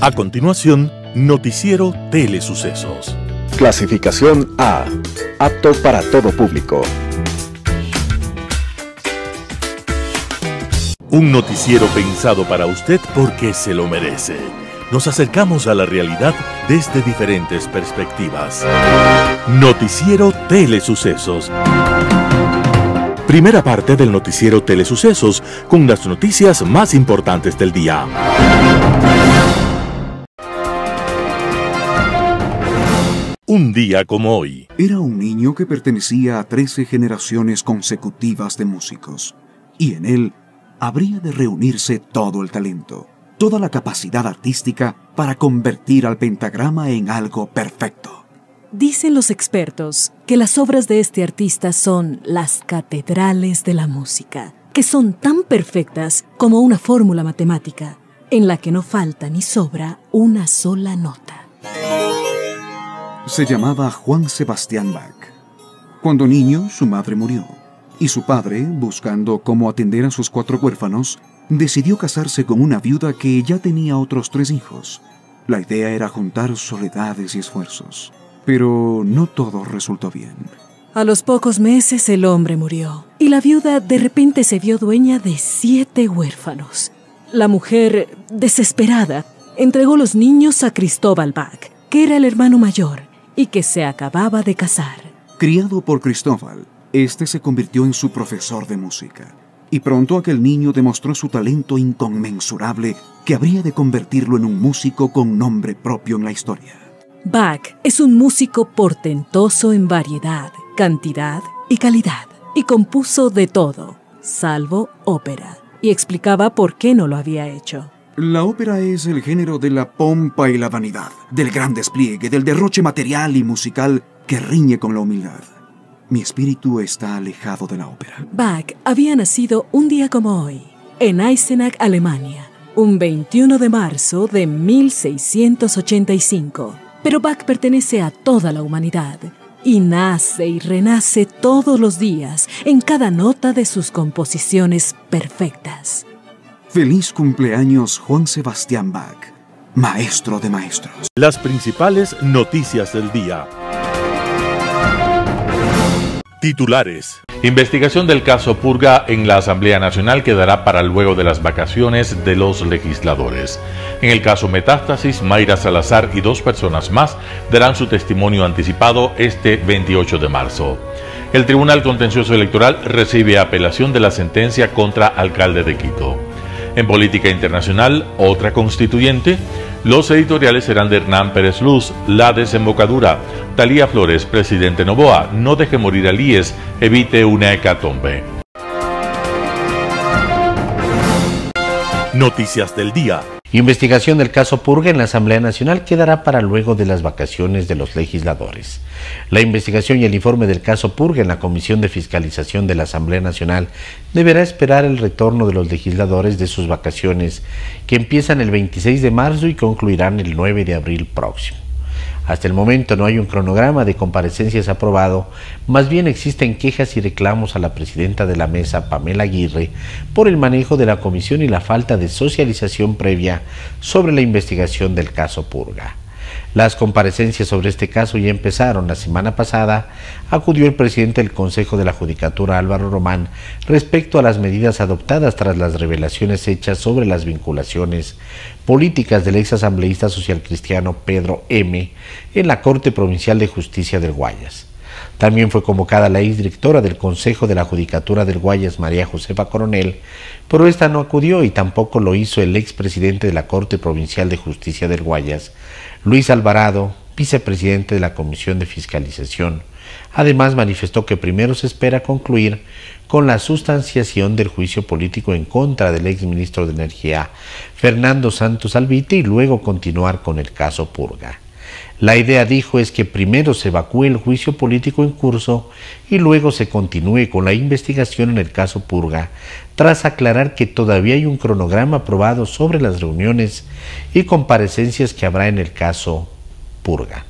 A continuación, Noticiero Telesucesos. Clasificación A. Apto para todo público. Un noticiero pensado para usted porque se lo merece. Nos acercamos a la realidad desde diferentes perspectivas. Noticiero Telesucesos. Primera parte del noticiero Telesucesos, con las noticias más importantes del día. Un día como hoy. Era un niño que pertenecía a 13 generaciones consecutivas de músicos, y en él habría de reunirse todo el talento, toda la capacidad artística para convertir al pentagrama en algo perfecto. Dicen los expertos que las obras de este artista son las catedrales de la música, que son tan perfectas como una fórmula matemática, en la que no falta ni sobra una sola nota. Se llamaba Juan Sebastián Bach. Cuando niño, su madre murió, y su padre, buscando cómo atender a sus 4 huérfanos, decidió casarse con una viuda que ya tenía otros 3 hijos. La idea era juntar soledades y esfuerzos, pero no todo resultó bien. A los pocos meses el hombre murió, y la viuda de repente se vio dueña de 7 huérfanos. La mujer, desesperada, entregó los niños a Cristóbal Bach, que era el hermano mayor y que se acababa de casar. Criado por Cristóbal, este se convirtió en su profesor de música, y pronto aquel niño demostró su talento inconmensurable que habría de convertirlo en un músico con nombre propio en la historia. Bach es un músico portentoso en variedad, cantidad y calidad, y compuso de todo, salvo ópera, y explicaba por qué no lo había hecho. La ópera es el género de la pompa y la vanidad, del gran despliegue, del derroche material y musical que riñe con la humildad. Mi espíritu está alejado de la ópera. Bach había nacido un día como hoy, en Eisenach, Alemania, un 21 de marzo de 1685. Pero Bach pertenece a toda la humanidad y nace y renace todos los días en cada nota de sus composiciones perfectas. Feliz cumpleaños, Juan Sebastián Bach, maestro de maestros. Las principales noticias del día. Titulares. Investigación del caso Purga en la Asamblea Nacional quedará para luego de las vacaciones de los legisladores. En el caso Metástasis, Mayra Salazar y 2 personas más darán su testimonio anticipado este 28 de marzo. El Tribunal Contencioso Electoral recibe apelación de la sentencia contra alcalde de Quito. En política internacional, otra constituyente. Los editoriales serán de Hernán Pérez Luz, La Desembocadura, Talía Flores, Presidente Noboa, No deje morir al IES, evite una hecatombe. Noticias del día. Investigación del caso Purga en la Asamblea Nacional quedará para luego de las vacaciones de los legisladores. La investigación y el informe del caso Purga en la Comisión de Fiscalización de la Asamblea Nacional deberá esperar el retorno de los legisladores de sus vacaciones, que empiezan el 26 de marzo y concluirán el 9 de abril próximo. Hasta el momento no hay un cronograma de comparecencias aprobado, más bien existen quejas y reclamos a la presidenta de la mesa, Pamela Aguirre, por el manejo de la comisión y la falta de socialización previa sobre la investigación del caso Purga. Las comparecencias sobre este caso ya empezaron. La semana pasada acudió el presidente del Consejo de la Judicatura, Álvaro Román, respecto a las medidas adoptadas tras las revelaciones hechas sobre las vinculaciones políticas del exasambleísta socialcristiano Pedro M. en la Corte Provincial de Justicia del Guayas. También fue convocada la exdirectora del Consejo de la Judicatura del Guayas, María Josefa Coronel, pero esta no acudió y tampoco lo hizo el expresidente de la Corte Provincial de Justicia del Guayas, Luis Alvarado, vicepresidente de la Comisión de Fiscalización. Además, manifestó que primero se espera concluir con la sustanciación del juicio político en contra del exministro de Energía, Fernando Santos Albite, y luego continuar con el caso Purga. La idea, dijo, es que primero se evacúe el juicio político en curso y luego se continúe con la investigación en el caso Purga, tras aclarar que todavía hay un cronograma aprobado sobre las reuniones y comparecencias que habrá en el caso Purga.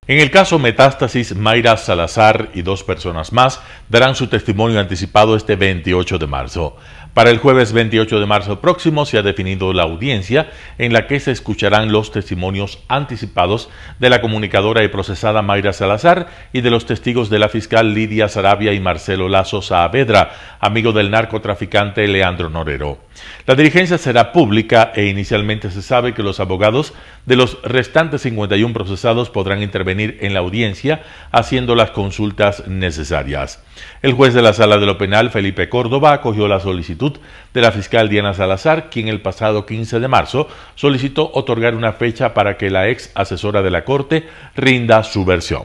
En el caso Metástasis, Mayra Salazar y 2 personas más darán su testimonio anticipado este 28 de marzo. Para el jueves 28 de marzo próximo se ha definido la audiencia en la que se escucharán los testimonios anticipados de la comunicadora y procesada Mayra Salazar y de los testigos de la fiscal Lidia Saravia y Marcelo Lazo Saavedra, amigo del narcotraficante Leandro Norero. La diligencia será pública e inicialmente se sabe que los abogados de los restantes 51 procesados podrán intervenir en la audiencia haciendo las consultas necesarias. El juez de la Sala de lo Penal, Felipe Córdoba, acogió la solicitud de la fiscal Diana Salazar, quien el pasado 15 de marzo solicitó otorgar una fecha para que la ex asesora de la Corte rinda su versión.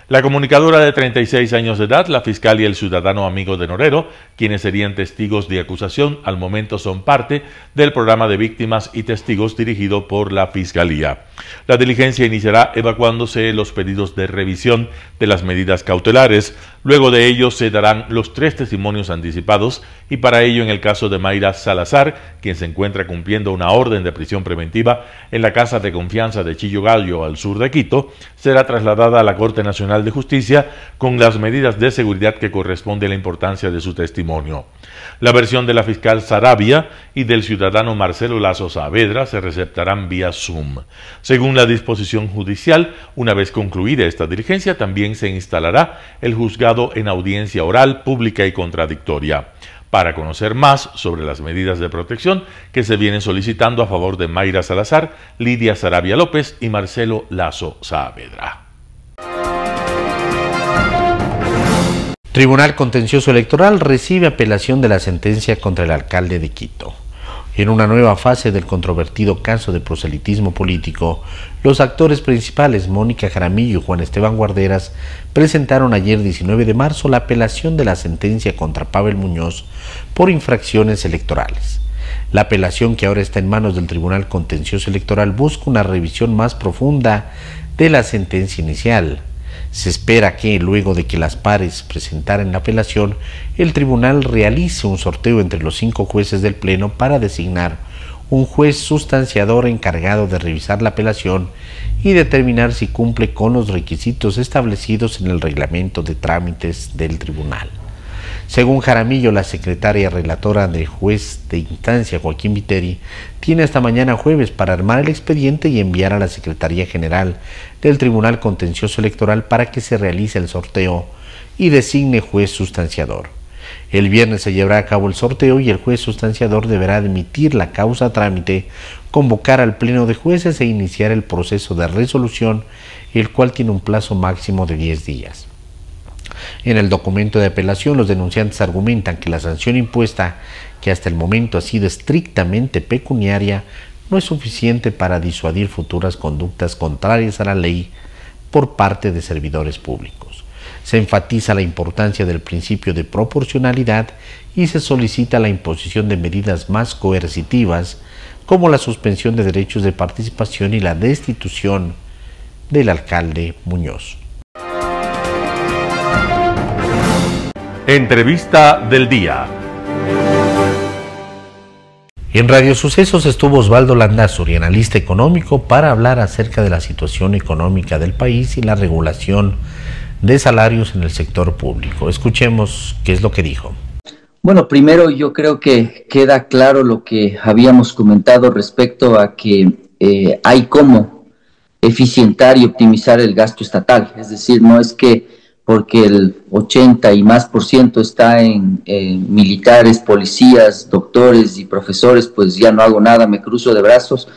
La comunicadora de 36 años de edad, la fiscal y el ciudadano amigo de Norero, quienes serían testigos de acusación, al momento son parte del programa de víctimas y testigos dirigido por la Fiscalía. La diligencia iniciará evacuándose los pedidos de revisión de las medidas cautelares. Luego de ello se darán los 3 testimonios anticipados y para ello, en el caso de Mayra Salazar, quien se encuentra cumpliendo una orden de prisión preventiva en la Casa de Confianza de Chillo Gallo, al sur de Quito, será trasladada a la Corte Nacional de Justicia con las medidas de seguridad que corresponde a la importancia de su testimonio. La versión de la fiscal Saravia y del ciudadano Marcelo Lazo Saavedra se receptarán vía Zoom. Según la disposición judicial, una vez concluida esta diligencia, también se instalará el juzgado en audiencia oral, pública y contradictoria. Para conocer más sobre las medidas de protección que se vienen solicitando a favor de Mayra Salazar, Lidia Saravia López y Marcelo Lazo Saavedra. Tribunal Contencioso Electoral recibe apelación de la sentencia contra el alcalde de Quito. En una nueva fase del controvertido caso de proselitismo político, los actores principales Mónica Jaramillo y Juan Esteban Guarderas presentaron ayer 19 de marzo la apelación de la sentencia contra Pavel Muñoz por infracciones electorales. La apelación, que ahora está en manos del Tribunal Contencioso Electoral, busca una revisión más profunda de la sentencia inicial. Se espera que, luego de que las pares presentaran la apelación, el tribunal realice un sorteo entre los 5 jueces del Pleno para designar un juez sustanciador encargado de revisar la apelación y determinar si cumple con los requisitos establecidos en el reglamento de trámites del tribunal. Según Jaramillo, la secretaria relatora del juez de instancia, Joaquín Viteri, tiene hasta mañana jueves para armar el expediente y enviar a la Secretaría General del Tribunal Contencioso Electoral para que se realice el sorteo y designe juez sustanciador. El viernes se llevará a cabo el sorteo y el juez sustanciador deberá emitir la causa a trámite, convocar al Pleno de Jueces e iniciar el proceso de resolución, el cual tiene un plazo máximo de 10 días. En el documento de apelación, los denunciantes argumentan que la sanción impuesta, que hasta el momento ha sido estrictamente pecuniaria, no es suficiente para disuadir futuras conductas contrarias a la ley por parte de servidores públicos. Se enfatiza la importancia del principio de proporcionalidad y se solicita la imposición de medidas más coercitivas, como la suspensión de derechos de participación y la destitución del alcalde Muñoz. Entrevista del día. En Radio Sucesos estuvo Osvaldo Landazuri, analista económico, para hablar acerca de la situación económica del país y la regulación de salarios en el sector público. Escuchemos qué es lo que dijo. Bueno, primero yo creo que queda claro lo que habíamos comentado respecto a que hay cómo eficientar y optimizar el gasto estatal. Es decir, no es que porque el 80% y más está en militares, policías, doctores y profesores, pues ya no hago nada, me cruzo de brazos.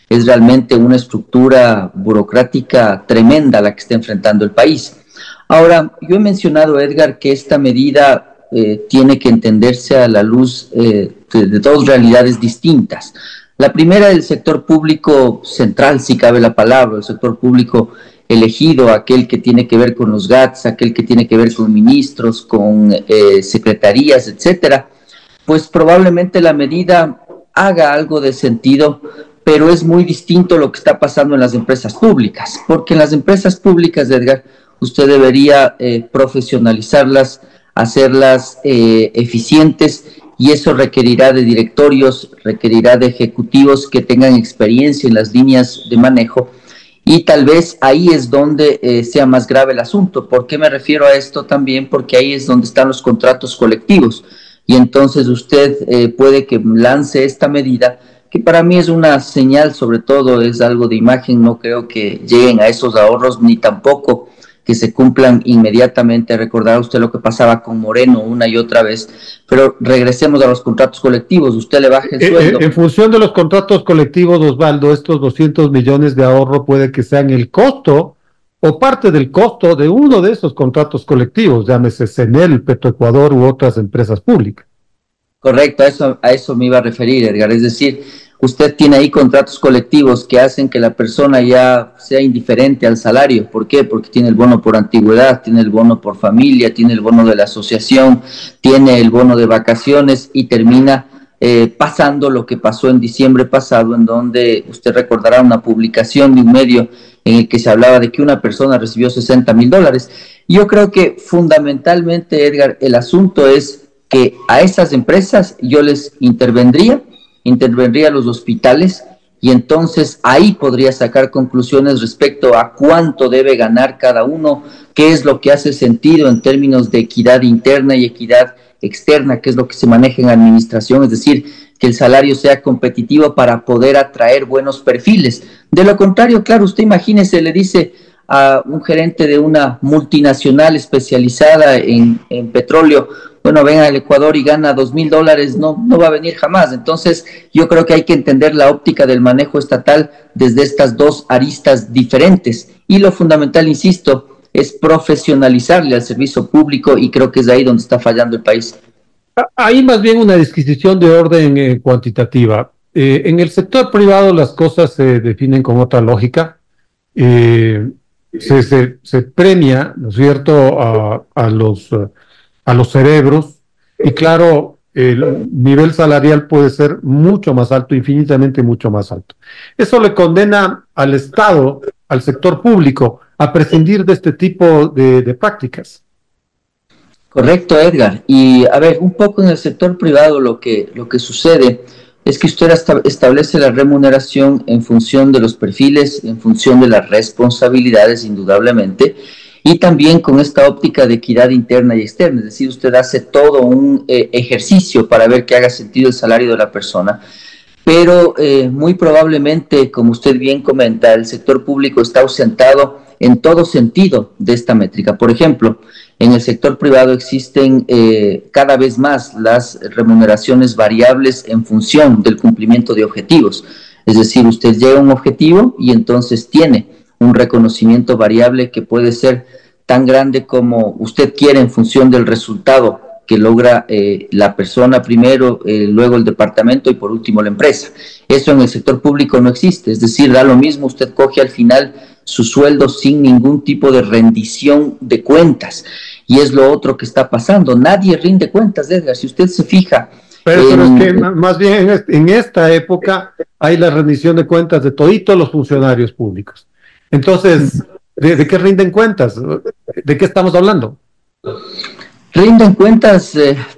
Es realmente una estructura burocrática tremenda la que está enfrentando el país. Ahora, yo he mencionado, Edgar, que esta medida tiene que entenderse a la luz de 2 realidades distintas. La primera, el sector público central, si cabe la palabra, el sector público elegido, aquel que tiene que ver con los GATS, aquel que tiene que ver con ministros, con secretarías, etcétera, pues probablemente la medida haga algo de sentido, pero es muy distinto lo que está pasando en las empresas públicas, porque en las empresas públicas, Edgar, usted debería profesionalizarlas, hacerlas eficientes, y eso requerirá de directorios, requerirá de ejecutivos que tengan experiencia en las líneas de manejo. Y tal vez ahí es donde sea más grave el asunto. ¿Por qué me refiero a esto también? Porque ahí es donde están los contratos colectivos. y entonces usted puede que lance esta medida, que para mí es una señal, sobre todo es algo de imagen. No creo que lleguen a esos ahorros, ni tampoco que se cumplan inmediatamente. Recordará usted lo que pasaba con Moreno una y otra vez, pero regresemos a los contratos colectivos. Usted le baja el sueldo. En función de los contratos colectivos, Osvaldo, estos 200 millones de ahorro puede que sean el costo o parte del costo de uno de esos contratos colectivos, llámese CENEL, Petroecuador u otras empresas públicas. Correcto, a eso me iba a referir, Edgar. Es decir, usted tiene ahí contratos colectivos que hacen que la persona ya sea indiferente al salario. ¿Por qué? Porque tiene el bono por antigüedad, tiene el bono por familia, tiene el bono de la asociación, tiene el bono de vacaciones, y termina pasando lo que pasó en diciembre pasado, en donde usted recordará una publicación de un medio en el que se hablaba de que una persona recibió $60,000. Yo creo que fundamentalmente, Edgar, el asunto es que a esas empresas yo les intervendría a los hospitales, y entonces ahí podría sacar conclusiones respecto a cuánto debe ganar cada uno, qué es lo que hace sentido en términos de equidad interna y equidad externa, qué es lo que se maneja en administración, es decir, que el salario sea competitivo para poder atraer buenos perfiles. De lo contrario, claro, usted imagínese, le dice a un gerente de una multinacional especializada en petróleo, bueno, ven al Ecuador y gana $2,000, no va a venir jamás. Entonces, yo creo que hay que entender la óptica del manejo estatal desde estas dos aristas diferentes. Y lo fundamental, insisto, es profesionalizarle al servicio público, y creo que es ahí donde está fallando el país. Hay más bien una disquisición de orden cuantitativa. En el sector privado las cosas se definen con otra lógica. Se premia, ¿no es cierto?, a los cerebros, y claro, el nivel salarial puede ser mucho más alto, infinitamente mucho más alto. Eso le condena al Estado, al sector público, a prescindir de este tipo de prácticas. Correcto, Edgar. Y a ver, un poco en el sector privado lo que sucede es que usted establece la remuneración en función de los perfiles, en función de las responsabilidades, indudablemente, y también con esta óptica de equidad interna y externa. Es decir, usted hace todo un ejercicio para ver que haga sentido el salario de la persona, pero muy probablemente, como usted bien comenta, el sector público está ausentado en todo sentido de esta métrica. Por ejemplo, en el sector privado existen cada vez más las remuneraciones variables en función del cumplimiento de objetivos. Es decir, usted llega a un objetivo y entonces tiene un reconocimiento variable que puede ser tan grande como usted quiere en función del resultado que logra la persona primero, luego el departamento y por último la empresa. Eso en el sector público no existe. Es decir, da lo mismo, usted coge al final su sueldo sin ningún tipo de rendición de cuentas. Y es lo otro que está pasando. Nadie rinde cuentas, Edgar. Si usted se fija... Pero es que más bien en esta época hay la rendición de cuentas de toditos los funcionarios públicos. Entonces, ¿de qué rinden cuentas? ¿De qué estamos hablando? Rinden cuentas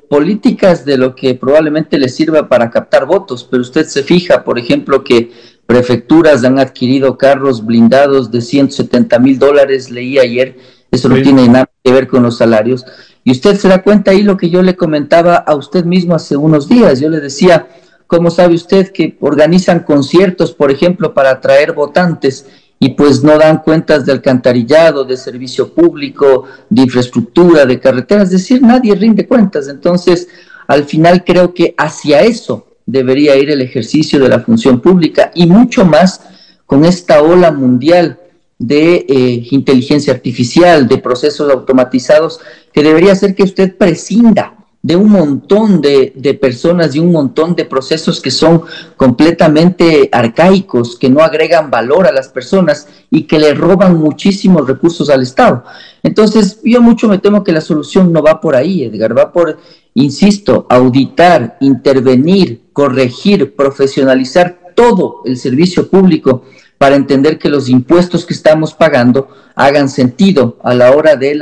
políticas de lo que probablemente les sirva para captar votos, pero usted se fija, por ejemplo, que prefecturas han adquirido carros blindados de $170,000, leí ayer. Eso no tiene nada que ver con los salarios. Y usted se da cuenta ahí lo que yo le comentaba a usted mismo hace unos días. Yo le decía, ¿cómo sabe usted que organizan conciertos, por ejemplo, para atraer votantes, y pues no dan cuentas de alcantarillado, de servicio público, de infraestructura, de carreteras? Es decir, nadie rinde cuentas. Entonces, al final creo que hacia eso debería ir el ejercicio de la función pública, y mucho más con esta ola mundial de inteligencia artificial, de procesos automatizados, que debería hacer que usted prescinda de un montón de personas y un montón de procesos que son completamente arcaicos, que no agregan valor a las personas y que le roban muchísimos recursos al Estado. Entonces, yo mucho me temo que la solución no va por ahí, Edgar, va por, insisto, auditar, intervenir, corregir, profesionalizar todo el servicio público para entender que los impuestos que estamos pagando hagan sentido a la hora de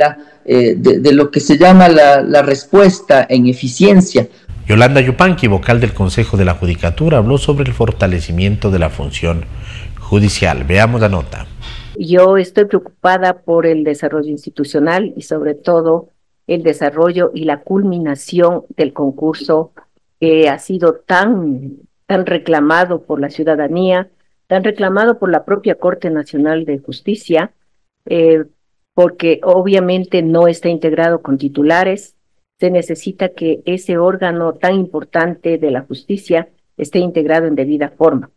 lo que se llama la respuesta en eficiencia. Yolanda Yupanqui, vocal del Consejo de la Judicatura, habló sobre el fortalecimiento de la función judicial. Veamos la nota. Yo estoy preocupada por el desarrollo institucional y sobre todo el desarrollo y la culminación del concurso que ha sido tan reclamado por la ciudadanía, tan reclamado por la propia Corte Nacional de Justicia, porque obviamente no está integrado con titulares. Se necesita que ese órgano tan importante de la justicia esté integrado en debida forma.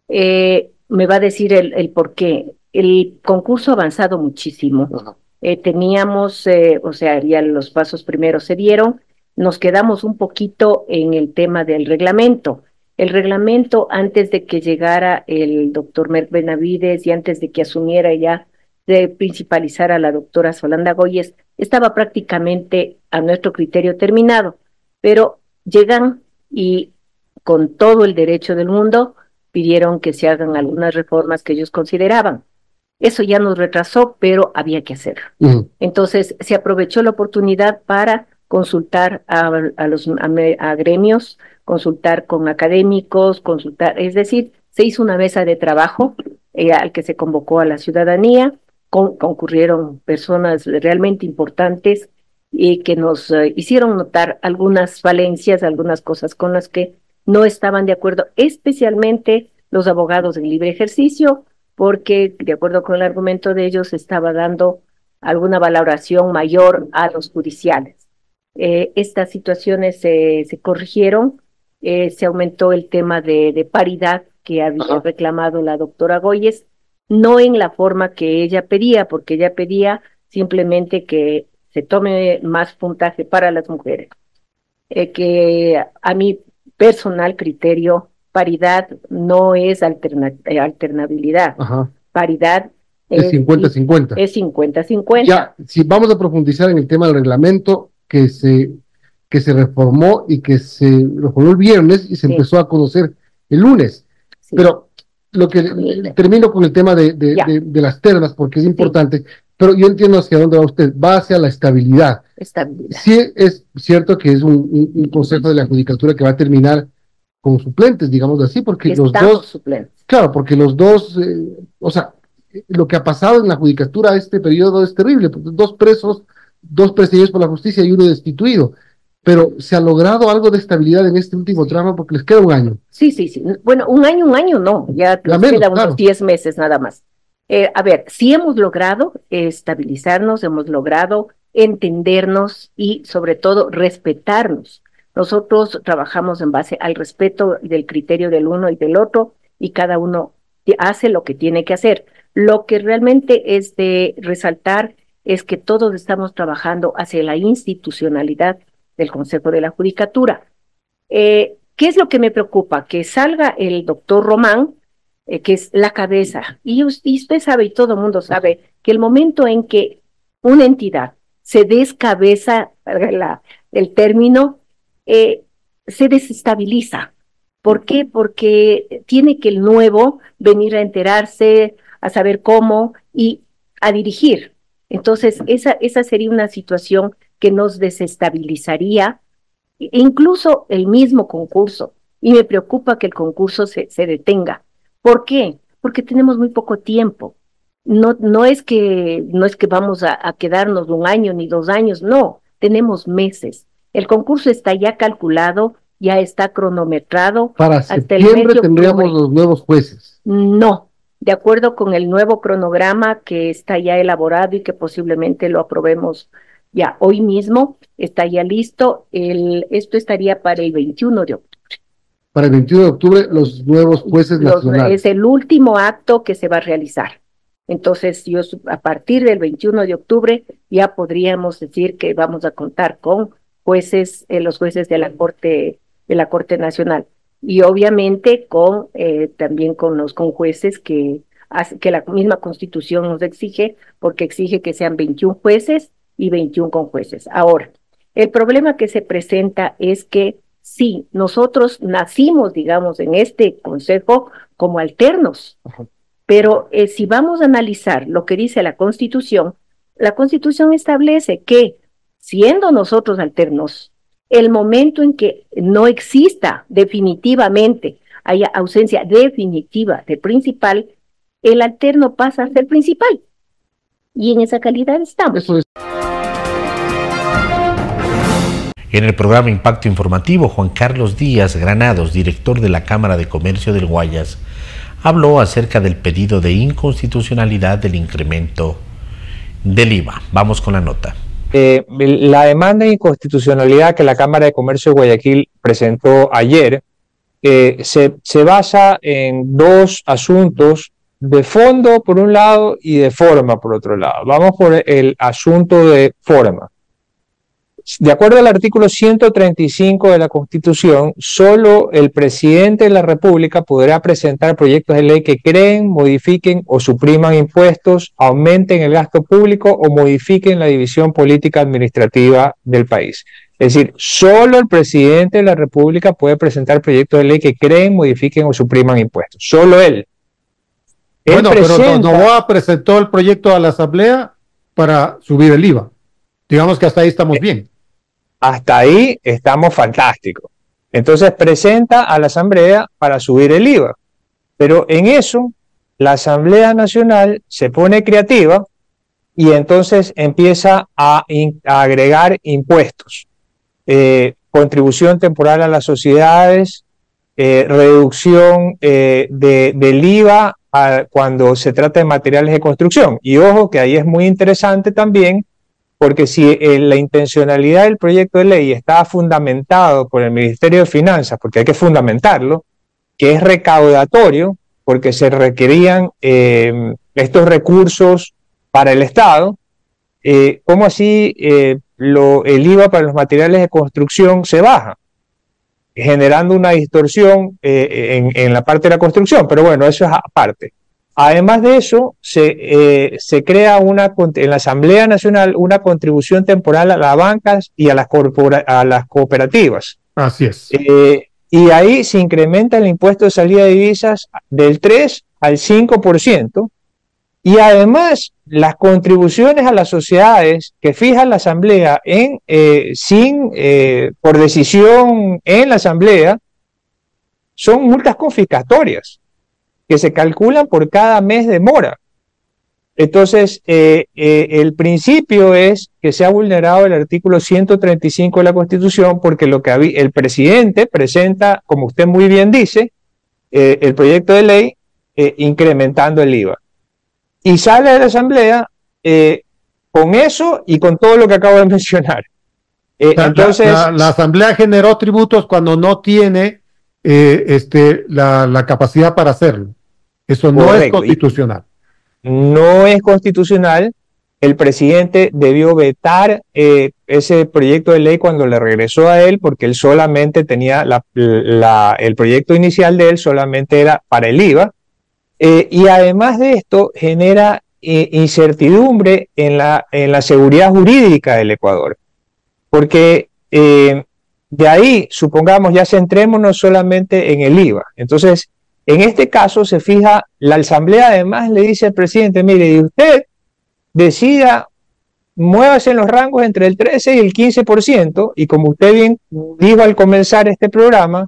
Me va a decir el por qué. El concurso ha avanzado muchísimo. Teníamos, o sea, ya los pasos primeros se dieron, nos quedamos un poquito en el tema del reglamento. El reglamento, antes de que llegara el doctor Merck Benavides y antes de que asumiera ya de principalizar a la doctora Solanda Goyes, estaba prácticamente a nuestro criterio terminado, pero llegan y con todo el derecho del mundo pidieron que se hagan algunas reformas que ellos consideraban. Eso ya nos retrasó, pero había que hacerlo. Entonces se aprovechó la oportunidad para consultar a gremios, consultar con académicos, consultar, es decir, se hizo una mesa de trabajo al que se convocó a la ciudadanía. Concurrieron personas realmente importantes y que nos hicieron notar algunas falencias, algunas cosas con las que no estaban de acuerdo, especialmente los abogados en libre ejercicio, porque de acuerdo con el argumento de ellos estaba dando alguna valoración mayor a los judiciales. Estas situaciones se corrigieron, se aumentó el tema de paridad que había reclamado la doctora Goyes, no en la forma que ella pedía, porque ella pedía simplemente que se tome más puntaje para las mujeres. Que a mi personal criterio, paridad no es alternabilidad. Paridad es 50-50. Es 50-50. Ya, si vamos a profundizar en el tema del reglamento que se reformó y que se reformó el viernes y se empezó a conocer el lunes. Pero lo que termino con el tema de las ternas, porque es importante, pero yo entiendo hacia dónde va usted, va hacia la estabilidad. Sí, es cierto que es un consejo de la judicatura que va a terminar con suplentes, digamos así, porque los dos suplentes. Claro, porque los dos, o sea, lo que ha pasado en la judicatura este periodo es terrible, porque dos perseguidos por la justicia y uno destituido. Pero se ha logrado algo de estabilidad en este último tramo porque les queda un año. Sí. Bueno, un año no, ya nos queda unos 10 meses nada más. A ver, sí hemos logrado estabilizarnos, hemos logrado entendernos y sobre todo respetarnos. Nosotros trabajamos en base al respeto del criterio del uno y del otro y cada uno hace lo que tiene que hacer. Lo que realmente es de resaltar es que todos estamos trabajando hacia la institucionalidad del Consejo de la Judicatura. ¿Qué es lo que me preocupa? Que salga el doctor Román, que es la cabeza, y usted sabe, y todo el mundo sabe, que el momento en que una entidad se descabeza, el término, se desestabiliza. ¿Por qué? Porque tiene que el nuevo venir a enterarse, a saber cómo y a dirigir. Entonces, esa sería una situación que nos desestabilizaría, incluso el mismo concurso, y me preocupa que el concurso se detenga. ¿Por qué? Porque tenemos muy poco tiempo. No es que vamos a quedarnos un año ni 2 años, no, tenemos meses. El concurso está ya calculado, ya está cronometrado. Para septiembre tendríamos los nuevos jueces. No, de acuerdo con el nuevo cronograma que está ya elaborado y que posiblemente lo aprobemos ya hoy mismo, está ya listo. Esto estaría para el 21 de octubre. Para el 21 de octubre, los nuevos jueces nacionales. Es el último acto que se va a realizar. Entonces, a partir del 21 de octubre ya podríamos decir que vamos a contar con jueces, los jueces de la Corte Nacional. Y obviamente también con jueces que la misma Constitución nos exige, porque exige que sean 21 jueces y 21 conjueces. Ahora, el problema que se presenta es que sí, nosotros nacimos, digamos, en este consejo como alternos, pero si vamos a analizar lo que dice la Constitución establece que, siendo nosotros alternos, el momento en que no exista definitivamente, haya ausencia definitiva de principal, el alterno pasa a ser principal. Y en esa calidad estamos. Eso es. En el programa Impacto Informativo, Juan Carlos Díaz Granados, director de la Cámara de Comercio del Guayas, habló acerca del pedido de inconstitucionalidad del incremento del IVA. Vamos con la nota. La demanda de inconstitucionalidad que la Cámara de Comercio de Guayaquil presentó ayer se basa en dos asuntos de fondo por un lado y de forma por otro lado. Vamos por el asunto de forma. De acuerdo al artículo 135 de la Constitución, solo el presidente de la República podrá presentar proyectos de ley que creen, modifiquen o supriman impuestos, aumenten el gasto público o modifiquen la división política administrativa del país. Es decir, solo el presidente de la República puede presentar proyectos de ley que creen, modifiquen o supriman impuestos. Solo él. Bueno, pero Novoa presentó el proyecto a la Asamblea para subir el IVA. Digamos que hasta ahí estamos bien. Hasta ahí estamos fantásticos. Entonces presenta a la Asamblea para subir el IVA. Pero en eso, la Asamblea Nacional se pone creativa y entonces empieza a agregar impuestos. Contribución temporal a las sociedades, reducción del IVA cuando se trata de materiales de construcción. Y ojo que ahí es muy interesante también, porque si la intencionalidad del proyecto de ley estaba fundamentado por el Ministerio de Finanzas, porque hay que fundamentarlo, que es recaudatorio, porque se requerían estos recursos para el Estado, ¿cómo así el IVA para los materiales de construcción se baja? Generando una distorsión en la parte de la construcción, pero bueno, eso es aparte. Además de eso, se crea en la Asamblea Nacional una contribución temporal a las bancas y a las cooperativas. Así es. Y ahí se incrementa el impuesto de salida de divisas del 3 al 5%, y además las contribuciones a las sociedades que fija la Asamblea por decisión en la Asamblea son multas confiscatorias que se calculan por cada mes de mora. Entonces, el principio es que se ha vulnerado el artículo 135 de la Constitución, porque el presidente presenta, como usted muy bien dice, el proyecto de ley incrementando el IVA. Y sale de la Asamblea con eso y con todo lo que acabo de mencionar. Entonces, la Asamblea generó tributos cuando no tiene la capacidad para hacerlo. Eso no correcto, es constitucional. No es constitucional. El presidente debió vetar ese proyecto de ley cuando le regresó a él, porque él solamente tenía el proyecto inicial de él solamente era para el IVA. Y además de esto genera incertidumbre en la seguridad jurídica del Ecuador, porque de ahí, supongamos, ya centrémonos solamente en el IVA. Entonces, en este caso se fija, la Asamblea además le dice al presidente, mire, y usted decida, muévase en los rangos entre el 13 y el 15%, y como usted bien dijo al comenzar este programa,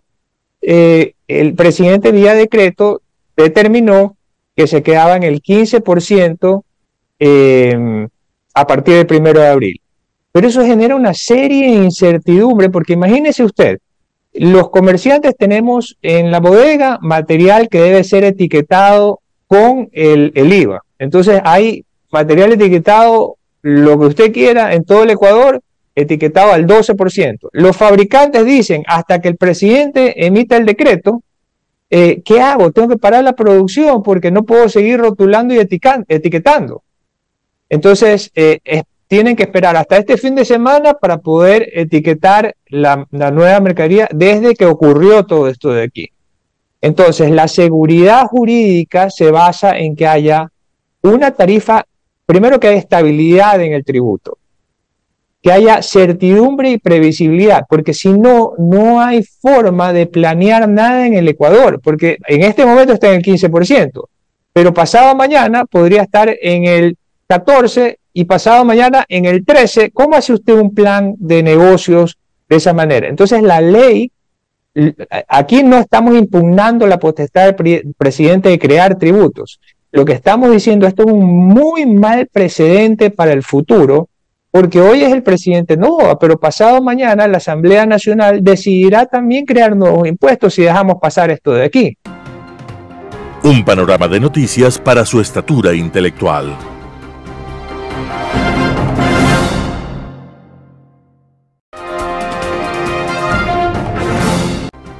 el presidente vía decreto determinó que se quedaba en el 15% a partir del 1 de abril. Pero eso genera una serie de incertidumbre, porque imagínese usted, los comerciantes tenemos en la bodega material que debe ser etiquetado con el IVA. Entonces hay material etiquetado, lo que usted quiera, en todo el Ecuador, etiquetado al 12%. Los fabricantes dicen, hasta que el presidente emita el decreto, ¿qué hago? Tengo que parar la producción porque no puedo seguir rotulando y etiquetando. Entonces, tienen que esperar hasta este fin de semana para poder etiquetar la nueva mercadería desde que ocurrió todo esto de aquí. Entonces, la seguridad jurídica se basa en que haya una tarifa, primero que haya estabilidad en el tributo, que haya certidumbre y previsibilidad, porque si no, no hay forma de planear nada en el Ecuador, porque en este momento está en el 15%, pero pasado mañana podría estar en el 14% y pasado mañana en el 13%. ¿Cómo hace usted un plan de negocios de esa manera? Entonces la ley, aquí no estamos impugnando la potestad del presidente de crear tributos. Lo que estamos diciendo, esto es un muy mal precedente para el futuro, porque hoy es el presidente Noboa, pero pasado mañana la Asamblea Nacional decidirá también crear nuevos impuestos si dejamos pasar esto de aquí. Un panorama de noticias para su estatura intelectual.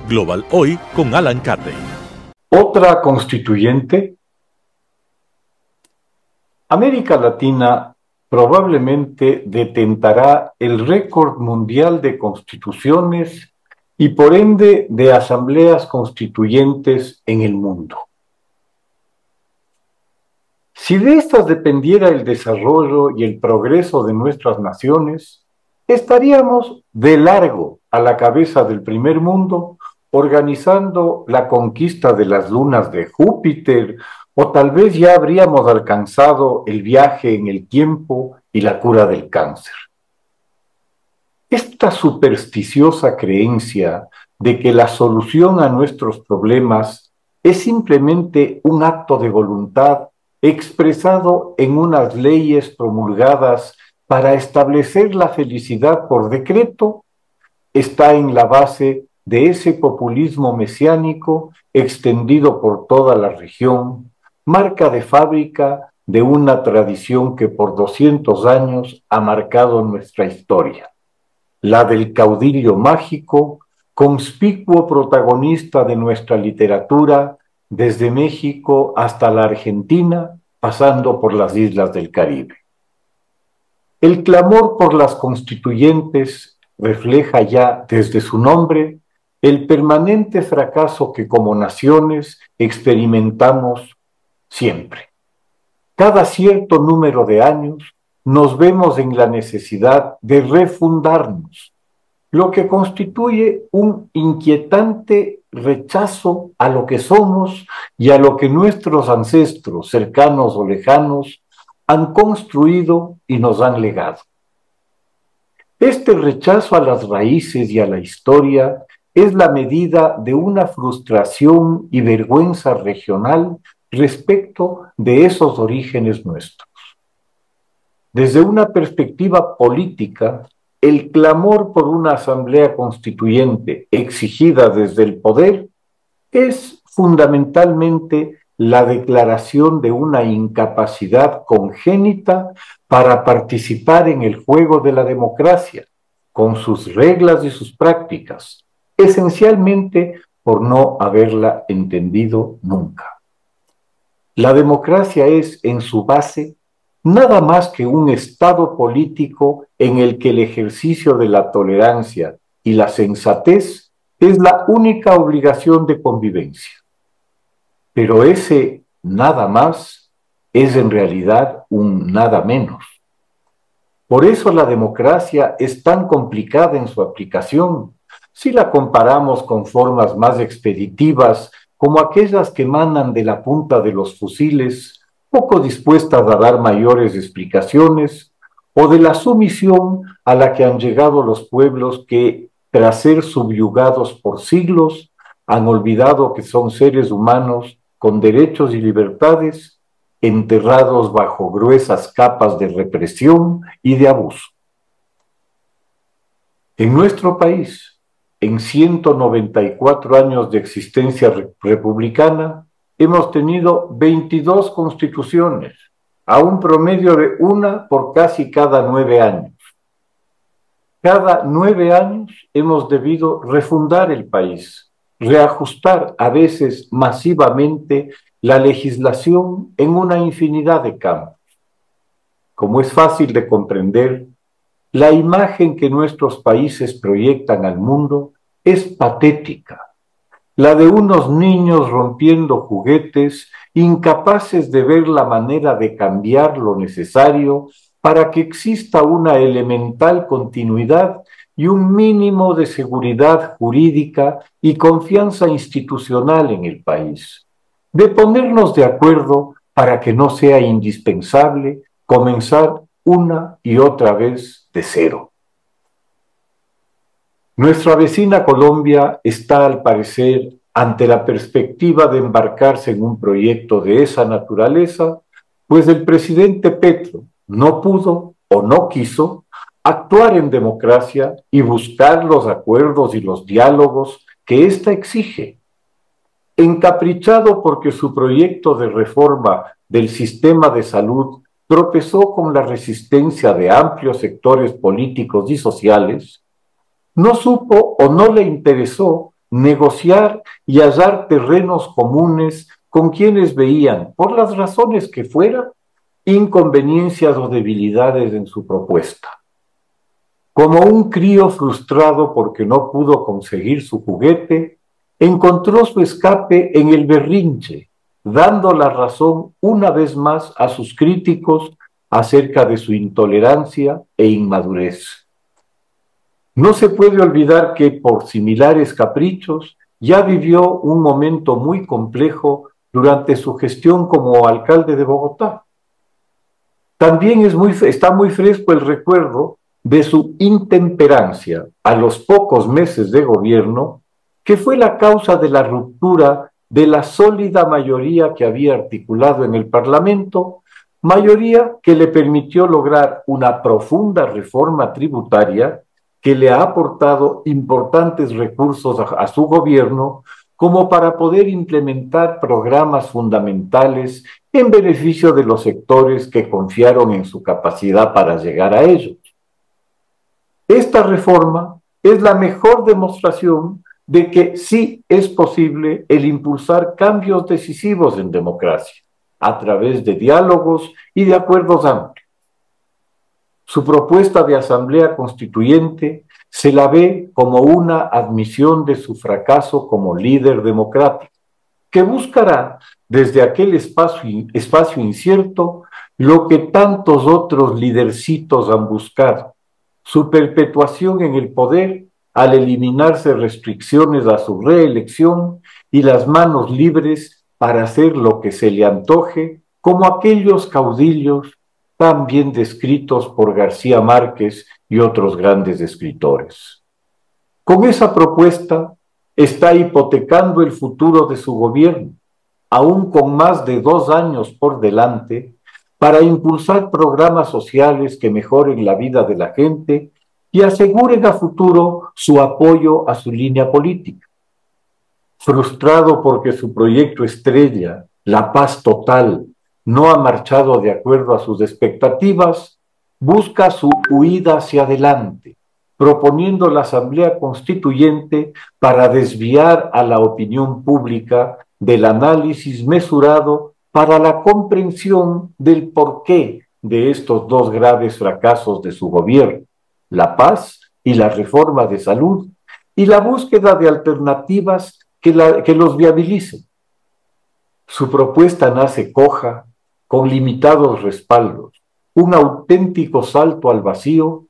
Global Hoy con Alan Carney. Otra constituyente. América Latina probablemente detentará el récord mundial de constituciones y por ende de asambleas constituyentes en el mundo. Si de estas dependiera el desarrollo y el progreso de nuestras naciones, estaríamos de largo a la cabeza del primer mundo, organizando la conquista de las lunas de Júpiter, o tal vez ya habríamos alcanzado el viaje en el tiempo y la cura del cáncer. Esta supersticiosa creencia de que la solución a nuestros problemas es simplemente un acto de voluntad expresado en unas leyes promulgadas para establecer la felicidad por decreto, está en la base de ese populismo mesiánico extendido por toda la región, marca de fábrica de una tradición que por 200 años ha marcado nuestra historia, la del caudillo mágico, conspicuo protagonista de nuestra literatura, desde México hasta la Argentina, pasando por las islas del Caribe. El clamor por las constituyentes refleja ya desde su nombre el permanente fracaso que como naciones experimentamos siempre. Cada cierto número de años nos vemos en la necesidad de refundarnos, lo que constituye un inquietante rechazo a lo que somos y a lo que nuestros ancestros, cercanos o lejanos, han construido y nos han legado. Este rechazo a las raíces y a la historia es la medida de una frustración y vergüenza regional respecto de esos orígenes nuestros. Desde una perspectiva política, el clamor por una asamblea constituyente exigida desde el poder es fundamentalmente la declaración de una incapacidad congénita para participar en el juego de la democracia, con sus reglas y sus prácticas, esencialmente por no haberla entendido nunca. La democracia es, en su base, nada más que un estado político en el que el ejercicio de la tolerancia y la sensatez es la única obligación de convivencia. Pero ese nada más es en realidad un nada menos. Por eso la democracia es tan complicada en su aplicación, si la comparamos con formas más expeditivas, como aquellas que emanan de la punta de los fusiles, poco dispuestas a dar mayores explicaciones, o de la sumisión a la que han llegado los pueblos que, tras ser subyugados por siglos, han olvidado que son seres humanos con derechos y libertades, enterrados bajo gruesas capas de represión y de abuso. En nuestro país, en 194 años de existencia republicana, hemos tenido 22 constituciones, a un promedio de una por casi cada 9 años. Cada 9 años hemos debido refundar el país, reajustar a veces masivamente la legislación en una infinidad de campos. Como es fácil de comprender, la imagen que nuestros países proyectan al mundo es patética. La de unos niños rompiendo juguetes, incapaces de ver la manera de cambiar lo necesario para que exista una elemental continuidad y un mínimo de seguridad jurídica y confianza institucional en el país. De ponernos de acuerdo para que no sea indispensable comenzar una y otra vez de cero. Nuestra vecina Colombia está, al parecer, ante la perspectiva de embarcarse en un proyecto de esa naturaleza, pues el presidente Petro no pudo o no quiso actuar en democracia y buscar los acuerdos y los diálogos que ésta exige. Encaprichado porque su proyecto de reforma del sistema de salud tropezó con la resistencia de amplios sectores políticos y sociales, no supo o no le interesó negociar y hallar terrenos comunes con quienes veían, por las razones que fuera, inconveniencias o debilidades en su propuesta. Como un crío frustrado porque no pudo conseguir su juguete, encontró su escape en el berrinche, dando la razón una vez más a sus críticos acerca de su intolerancia e inmadurez. No se puede olvidar que por similares caprichos ya vivió un momento muy complejo durante su gestión como alcalde de Bogotá. También está muy fresco el recuerdo de su intemperancia a los pocos meses de gobierno, que fue la causa de la ruptura de la sólida mayoría que había articulado en el Parlamento, mayoría que le permitió lograr una profunda reforma tributaria que le ha aportado importantes recursos a su gobierno como para poder implementar programas fundamentales en beneficio de los sectores que confiaron en su capacidad para llegar a ellos. Esta reforma es la mejor demostración de que sí es posible el impulsar cambios decisivos en democracia a través de diálogos y de acuerdos amplios. Su propuesta de asamblea constituyente se la ve como una admisión de su fracaso como líder democrático, que buscará desde aquel espacio incierto lo que tantos otros lidercitos han buscado, su perpetuación en el poder al eliminarse restricciones a su reelección y las manos libres para hacer lo que se le antoje, como aquellos caudillos tan bien descritos por García Márquez y otros grandes escritores. Con esa propuesta está hipotecando el futuro de su gobierno, aún con más de 2 años por delante, para impulsar programas sociales que mejoren la vida de la gente y aseguren a futuro su apoyo a su línea política. Frustrado porque su proyecto estrella, la paz total, no ha marchado de acuerdo a sus expectativas, busca su huida hacia adelante, proponiendo la Asamblea Constituyente para desviar a la opinión pública del análisis mesurado para la comprensión del porqué de estos 2 graves fracasos de su gobierno, la paz y la reforma de salud, y la búsqueda de alternativas que los viabilicen. Su propuesta nace coja, con limitados respaldos, un auténtico salto al vacío,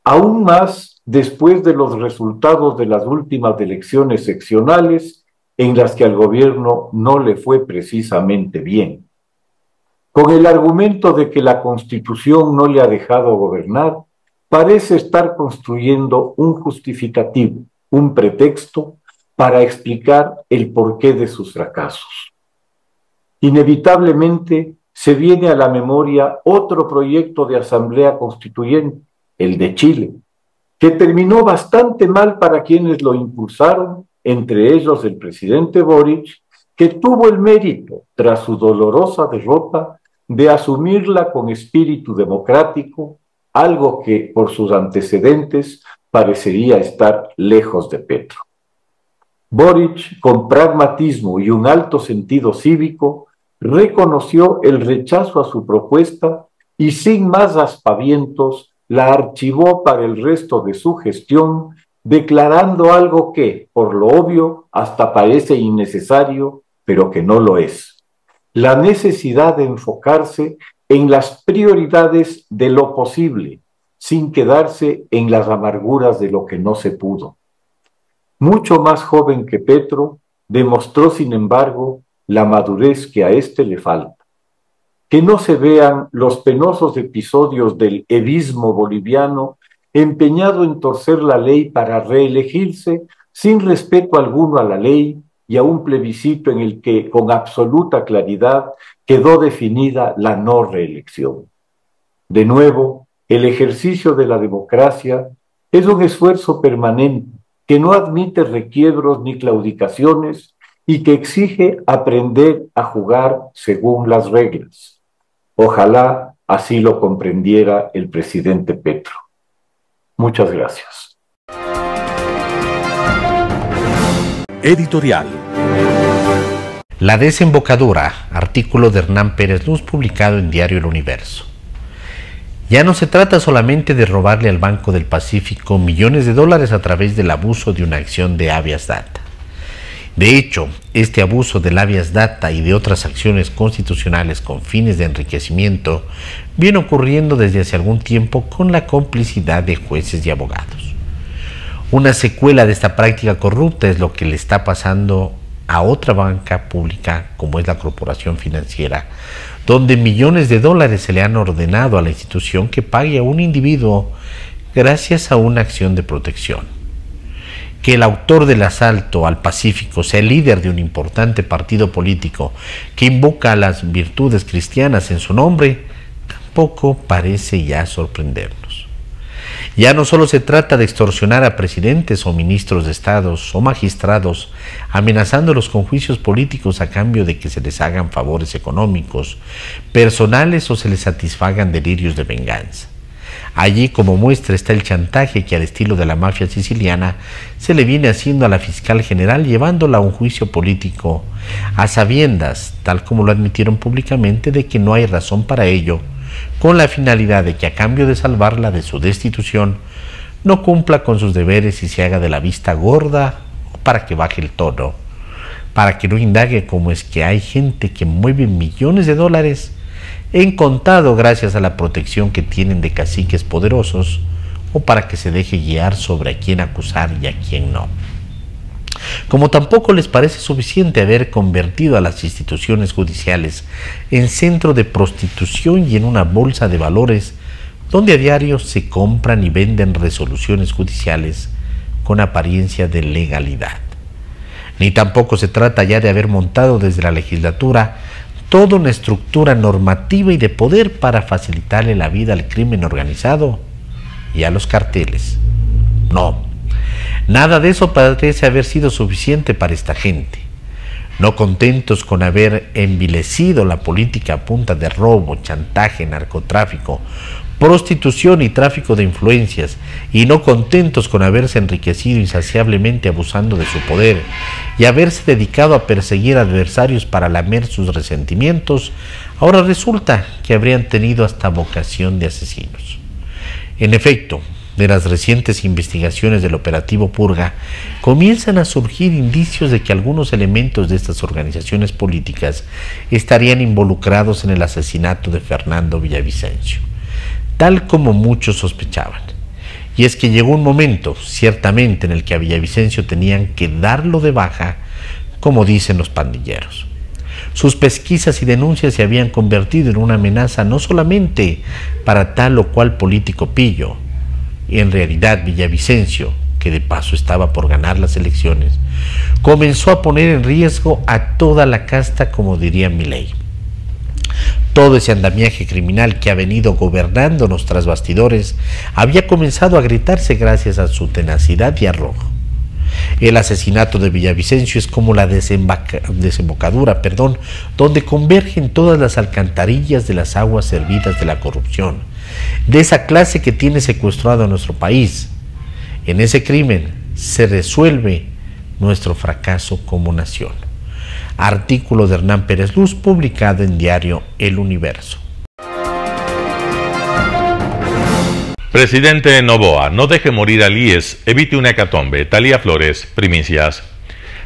aún más después de los resultados de las últimas elecciones seccionales en las que al gobierno no le fue precisamente bien. Con el argumento de que la Constitución no le ha dejado gobernar, parece estar construyendo un justificativo, un pretexto para explicar el porqué de sus fracasos. Inevitablemente se viene a la memoria otro proyecto de asamblea constituyente, el de Chile, que terminó bastante mal para quienes lo impulsaron, entre ellos el presidente Boric, que tuvo el mérito, tras su dolorosa derrota, de asumirla con espíritu democrático, algo que por sus antecedentes parecería estar lejos de Petro. Boric, con pragmatismo y un alto sentido cívico, reconoció el rechazo a su propuesta y sin más aspavientos la archivó para el resto de su gestión, declarando algo que, por lo obvio, hasta parece innecesario, pero que no lo es: la necesidad de enfocarse en las prioridades de lo posible, sin quedarse en las amarguras de lo que no se pudo. Mucho más joven que Petro, demostró, sin embargo, la madurez que a éste le falta. Que no se vean los penosos episodios del evismo boliviano empeñado en torcer la ley para reelegirse sin respeto alguno a la ley y a un plebiscito en el que con absoluta claridad quedó definida la no reelección. De nuevo, el ejercicio de la democracia es un esfuerzo permanente que no admite requiebros ni claudicaciones y que exige aprender a jugar según las reglas. Ojalá así lo comprendiera el presidente Petro. Muchas gracias. Editorial. La desembocadura, artículo de Hernán Pérez Luz publicado en Diario El Universo. Ya no se trata solamente de robarle al Banco del Pacífico millones de dólares a través del abuso de una acción de habeas data. De hecho, este abuso del habeas data y de otras acciones constitucionales con fines de enriquecimiento viene ocurriendo desde hace algún tiempo con la complicidad de jueces y abogados. Una secuela de esta práctica corrupta es lo que le está pasando a otra banca pública como es la Corporación Financiera, donde millones de dólares se le han ordenado a la institución que pague a un individuo gracias a una acción de protección. Que el autor del asalto al Pacífico sea el líder de un importante partido político que invoca las virtudes cristianas en su nombre, tampoco parece ya sorprendernos. Ya no solo se trata de extorsionar a presidentes o ministros de estados o magistrados, amenazándolos con juicios políticos a cambio de que se les hagan favores económicos, personales o se les satisfagan delirios de venganza. Allí como muestra está el chantaje que al estilo de la mafia siciliana se le viene haciendo a la fiscal general llevándola a un juicio político a sabiendas, tal como lo admitieron públicamente, de que no hay razón para ello, con la finalidad de que a cambio de salvarla de su destitución no cumpla con sus deberes y se haga de la vista gorda o para que baje el tono, para que no indague cómo es que hay gente que mueve millones de dólares en contado gracias a la protección que tienen de caciques poderosos, o para que se deje guiar sobre a quién acusar y a quién no. Como tampoco les parece suficiente haber convertido a las instituciones judiciales en centro de prostitución y en una bolsa de valores donde a diario se compran y venden resoluciones judiciales con apariencia de legalidad. Ni tampoco se trata ya de haber montado desde la legislatura toda una estructura normativa y de poder para facilitarle la vida al crimen organizado y a los carteles. No, nada de eso parece haber sido suficiente para esta gente. No contentos con haber envilecido la política a punta de robo, chantaje, narcotráfico, prostitución y tráfico de influencias, y no contentos con haberse enriquecido insaciablemente abusando de su poder y haberse dedicado a perseguir adversarios para lamer sus resentimientos, ahora resulta que habrían tenido hasta vocación de asesinos. En efecto, de las recientes investigaciones del operativo Purga, comienzan a surgir indicios de que algunos elementos de estas organizaciones políticas estarían involucrados en el asesinato de Fernando Villavicencio, tal como muchos sospechaban. Y es que llegó un momento, ciertamente, en el que a Villavicencio tenían que darlo de baja, como dicen los pandilleros. Sus pesquisas y denuncias se habían convertido en una amenaza no solamente para tal o cual político pillo. Y en realidad Villavicencio, que de paso estaba por ganar las elecciones, comenzó a poner en riesgo a toda la casta, como diría Milei. Todo ese andamiaje criminal que ha venido gobernándonos tras bastidores había comenzado a gritarse gracias a su tenacidad y arrojo. El asesinato de Villavicencio es como la desembocadura, donde convergen todas las alcantarillas de las aguas servidas de la corrupción, de esa clase que tiene secuestrado a nuestro país. En ese crimen se resuelve nuestro fracaso como nación. Artículo de Hernán Pérez Luz publicado en Diario El Universo. Presidente Noboa, no deje morir al IES, evite una hecatombe. Talía Flores, primicias.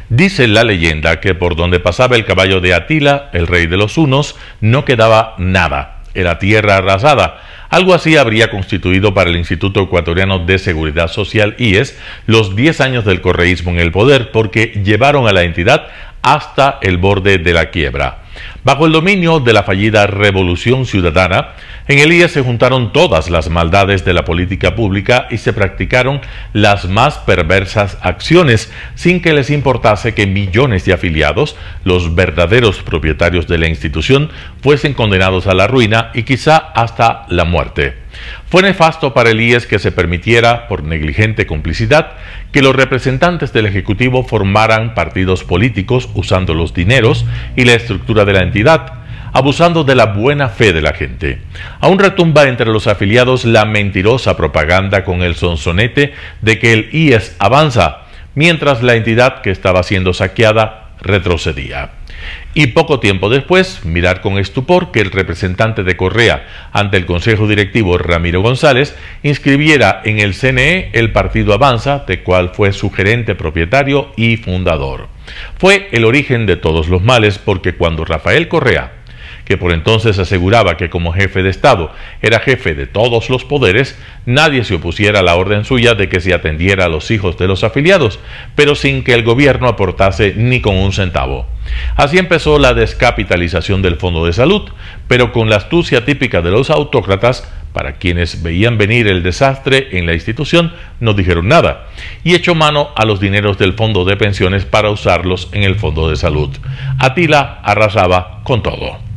Dice la leyenda que por donde pasaba el caballo de Atila, el rey de los hunos, no quedaba nada. Era tierra arrasada. Algo así habría constituido para el Instituto Ecuatoriano de Seguridad Social, IES, los 10 años del correísmo en el poder, porque llevaron a la entidad hasta el borde de la quiebra. Bajo el dominio de la fallida Revolución Ciudadana, en el IES se juntaron todas las maldades de la política pública y se practicaron las más perversas acciones, sin que les importase que millones de afiliados, los verdaderos propietarios de la institución, fuesen condenados a la ruina y quizá hasta la muerte. Fue nefasto para el IES que se permitiera, por negligente complicidad, que los representantes del Ejecutivo formaran partidos políticos usando los dineros y la estructura de la entidad, abusando de la buena fe de la gente. Aún retumba entre los afiliados la mentirosa propaganda con el sonsonete de que el IES avanza, mientras la entidad que estaba siendo saqueada retrocedía. Y poco tiempo después, mirar con estupor que el representante de Correa ante el Consejo Directivo, Ramiro González, inscribiera en el CNE el Partido Avanza, de cual fue su gerente propietario y fundador. Fue el origen de todos los males, porque cuando Rafael Correa, que por entonces aseguraba que como jefe de Estado era jefe de todos los poderes, nadie se opusiera a la orden suya de que se atendiera a los hijos de los afiliados, pero sin que el gobierno aportase ni con un centavo. Así empezó la descapitalización del Fondo de Salud, pero con la astucia típica de los autócratas, para quienes veían venir el desastre en la institución, no dijeron nada, y echó mano a los dineros del Fondo de Pensiones para usarlos en el Fondo de Salud. Atila arrasaba con todo.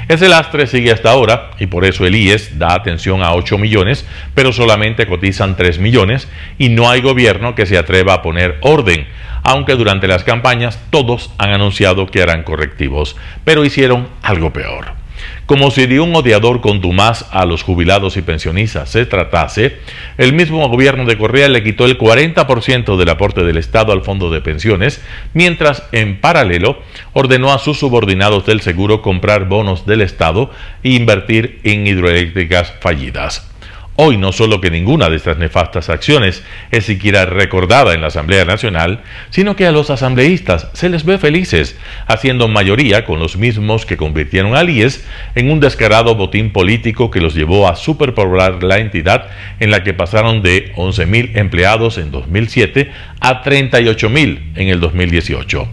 Ese lastre sigue hasta ahora y por eso el IES da atención a 8 millones, pero solamente cotizan 3 millones y no hay gobierno que se atreva a poner orden, aunque durante las campañas todos han anunciado que harán correctivos, pero hicieron algo peor. Como si de un odiador contumaz a los jubilados y pensionistas se tratase, el mismo gobierno de Correa le quitó el 40% del aporte del Estado al fondo de pensiones, mientras en paralelo ordenó a sus subordinados del seguro comprar bonos del Estado e invertir en hidroeléctricas fallidas. Hoy no solo que ninguna de estas nefastas acciones es siquiera recordada en la Asamblea Nacional, sino que a los asambleístas se les ve felices, haciendo mayoría con los mismos que convirtieron al IES en un descarado botín político que los llevó a superpoblar la entidad, en la que pasaron de 11.000 empleados en 2007 a 38.000 en el 2018.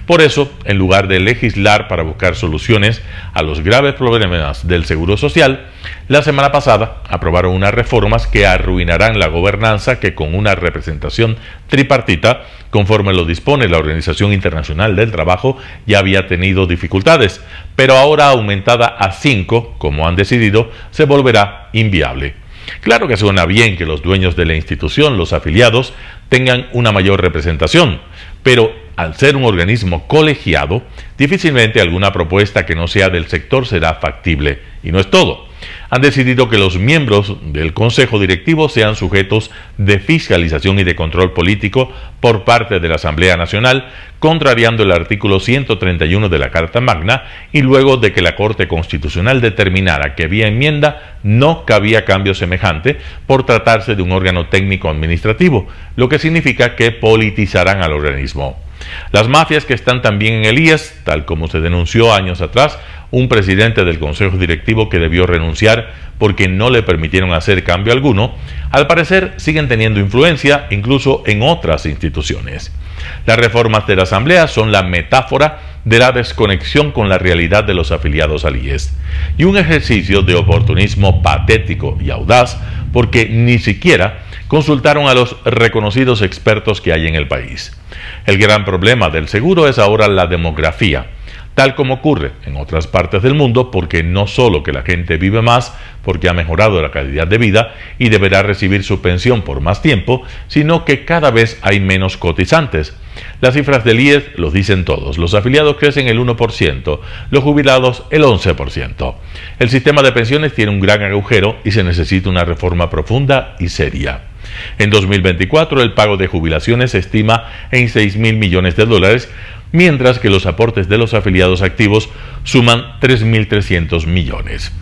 Por eso, en lugar de legislar para buscar soluciones a los graves problemas del Seguro Social, la semana pasada aprobaron unas reformas que arruinarán la gobernanza que con una representación tripartita, conforme lo dispone la Organización Internacional del Trabajo, ya había tenido dificultades, pero ahora aumentada a 5, como han decidido, se volverá inviable. Claro que suena bien que los dueños de la institución, los afiliados, tengan una mayor representación, pero al ser un organismo colegiado, difícilmente alguna propuesta que no sea del sector será factible. Y no es todo. Han decidido que los miembros del Consejo Directivo sean sujetos de fiscalización y de control político por parte de la Asamblea Nacional, contrariando el artículo 131 de la Carta Magna, y luego de que la Corte Constitucional determinara que vía enmienda no cabía cambio semejante por tratarse de un órgano técnico administrativo, lo que significa que politizarán al organismo. Las mafias que están también en el IES, tal como se denunció años atrás, un presidente del Consejo Directivo que debió renunciar porque no le permitieron hacer cambio alguno, al parecer siguen teniendo influencia incluso en otras instituciones. Las reformas de la Asamblea son la metáfora de la desconexión con la realidad de los afiliados al IES y un ejercicio de oportunismo patético y audaz porque ni siquiera consultaron a los reconocidos expertos que hay en el país. El gran problema del seguro es ahora la demografía, tal como ocurre en otras partes del mundo, porque no solo que la gente vive más porque ha mejorado la calidad de vida y deberá recibir su pensión por más tiempo, sino que cada vez hay menos cotizantes. Las cifras del IES los dicen todos. Los afiliados crecen el 1%, los jubilados el 11%. El sistema de pensiones tiene un gran agujero y se necesita una reforma profunda y seria. En 2024 el pago de jubilaciones se estima en 6.000 millones de dólares, mientras que los aportes de los afiliados activos suman 3.300 millones.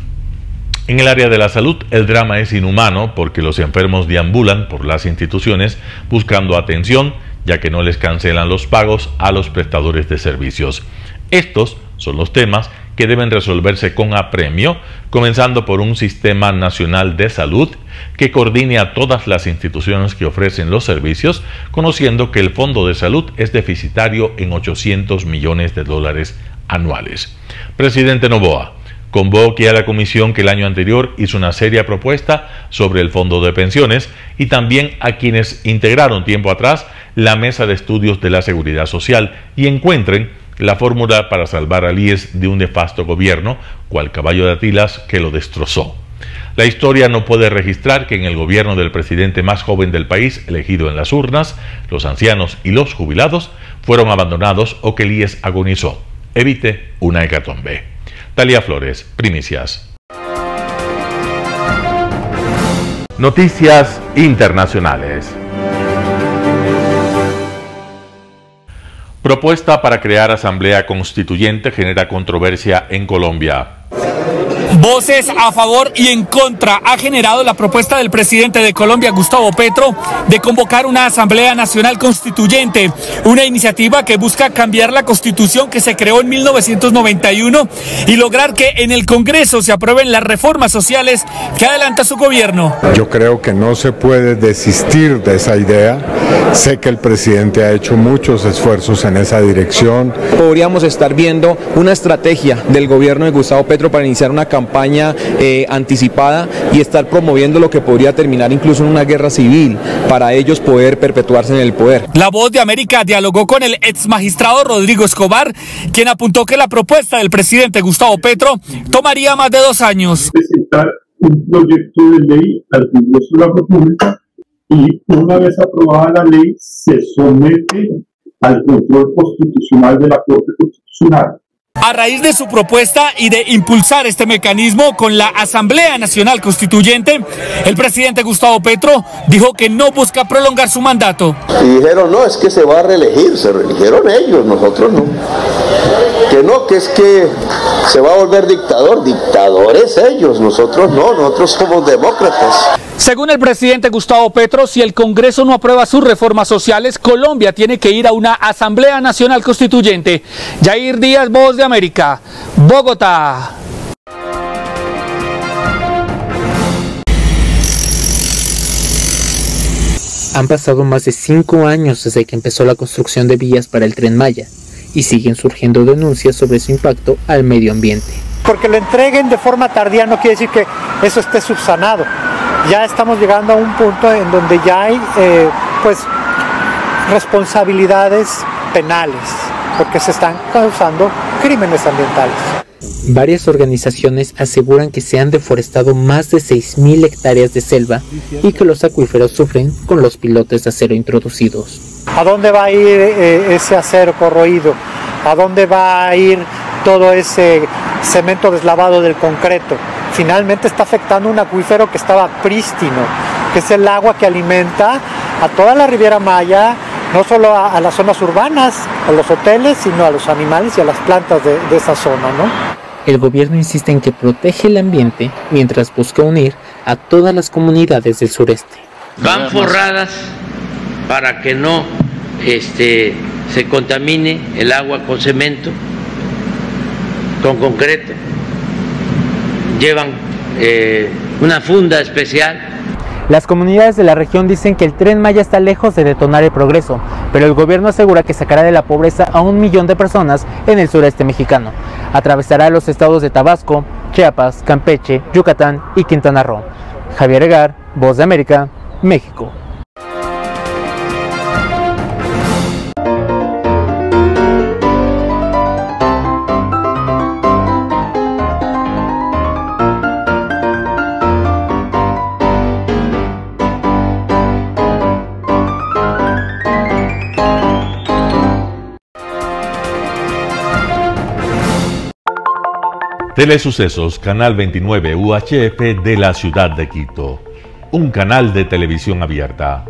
En el área de la salud, el drama es inhumano porque los enfermos deambulan por las instituciones buscando atención, ya que no les cancelan los pagos a los prestadores de servicios. Estos son los temas que deben resolverse con apremio, comenzando por un sistema nacional de salud que coordine a todas las instituciones que ofrecen los servicios, conociendo que el Fondo de Salud es deficitario en 800 millones de dólares anuales. Presidente Noboa, convoque a la comisión que el año anterior hizo una seria propuesta sobre el fondo de pensiones y también a quienes integraron tiempo atrás la mesa de estudios de la seguridad social y encuentren la fórmula para salvar al IES de un nefasto gobierno, cual caballo de Atilas que lo destrozó. La historia no puede registrar que en el gobierno del presidente más joven del país, elegido en las urnas, los ancianos y los jubilados fueron abandonados o que el IES agonizó. Evite una hecatombe. Talia Flores, Primicias. Noticias internacionales. Propuesta para crear asamblea constituyente genera controversia en Colombia. Voces a favor y en contra ha generado la propuesta del presidente de Colombia, Gustavo Petro, de convocar una Asamblea Nacional Constituyente, una iniciativa que busca cambiar la Constitución que se creó en 1991 y lograr que en el Congreso se aprueben las reformas sociales que adelanta su gobierno. Yo creo que no se puede desistir de esa idea. Sé que el presidente ha hecho muchos esfuerzos en esa dirección. Podríamos estar viendo una estrategia del gobierno de Gustavo Petro para iniciar una campaña anticipada y estar promoviendo lo que podría terminar incluso en una guerra civil para ellos poder perpetuarse en el poder. La Voz de América dialogó con el ex magistrado Rodrigo Escobar, quien apuntó que la propuesta del presidente Gustavo Petro tomaría más de 2 años. Presentar un proyecto de ley al Congreso de la República y una vez aprobada la ley se somete al control constitucional de la Corte Constitucional. A raíz de su propuesta y de impulsar este mecanismo con la Asamblea Nacional Constituyente, el presidente Gustavo Petro dijo que no busca prolongar su mandato. Y dijeron, no, es que se va a reelegir, se reeligieron ellos, nosotros no. Que no, que es que se va a volver dictador, dictadores ellos, nosotros no, nosotros somos demócratas. Según el presidente Gustavo Petro, si el Congreso no aprueba sus reformas sociales, Colombia tiene que ir a una Asamblea Nacional Constituyente. Yair Díaz, Voz de América, Bogotá. Han pasado más de 5 años desde que empezó la construcción de vías para el Tren Maya y siguen surgiendo denuncias sobre su impacto al medio ambiente. Porque lo entreguen de forma tardía no quiere decir que eso esté subsanado. Ya estamos llegando a un punto en donde ya hay responsabilidades penales, porque se están causando crímenes ambientales. Varias organizaciones aseguran que se han deforestado más de 6.000 hectáreas de selva y que los acuíferos sufren con los pilotes de acero introducidos. ¿A dónde va a ir ese acero corroído? ¿A dónde va a ir todo ese cemento deslavado del concreto? Finalmente está afectando un acuífero que estaba prístino, que es el agua que alimenta a toda la Riviera Maya, no solo a las zonas urbanas, a los hoteles, sino a los animales y a las plantas de esa zona, ¿no? El gobierno insiste en que protege el ambiente mientras busca unir a todas las comunidades del sureste. Van forradas para que no se contamine el agua con cemento, con concreto. Llevan una funda especial. Las comunidades de la región dicen que el Tren Maya está lejos de detonar el progreso, pero el gobierno asegura que sacará de la pobreza a 1 millón de personas en el sureste mexicano. Atravesará los estados de Tabasco, Chiapas, Campeche, Yucatán y Quintana Roo. Javier Egar, Voz de América, México. Telesucesos, Canal 29 UHF de la ciudad de Quito. Un canal de televisión abierta.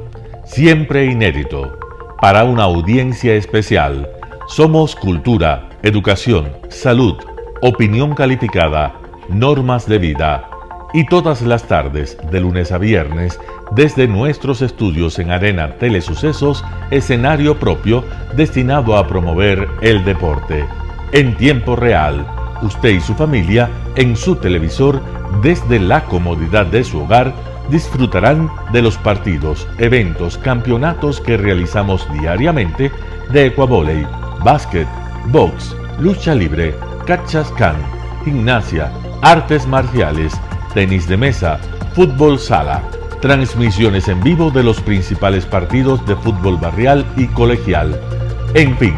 Siempre inédito. Para una audiencia especial. Somos cultura, educación, salud, opinión calificada, normas de vida. Y todas las tardes, de lunes a viernes, desde nuestros estudios en Arena Telesucesos, escenario propio destinado a promover el deporte. En tiempo real. Usted y su familia, en su televisor, desde la comodidad de su hogar, disfrutarán de los partidos, eventos, campeonatos que realizamos diariamente de ecuavóley, básquet, box, lucha libre, cachascán, gimnasia, artes marciales, tenis de mesa, fútbol sala, transmisiones en vivo de los principales partidos de fútbol barrial y colegial. En fin,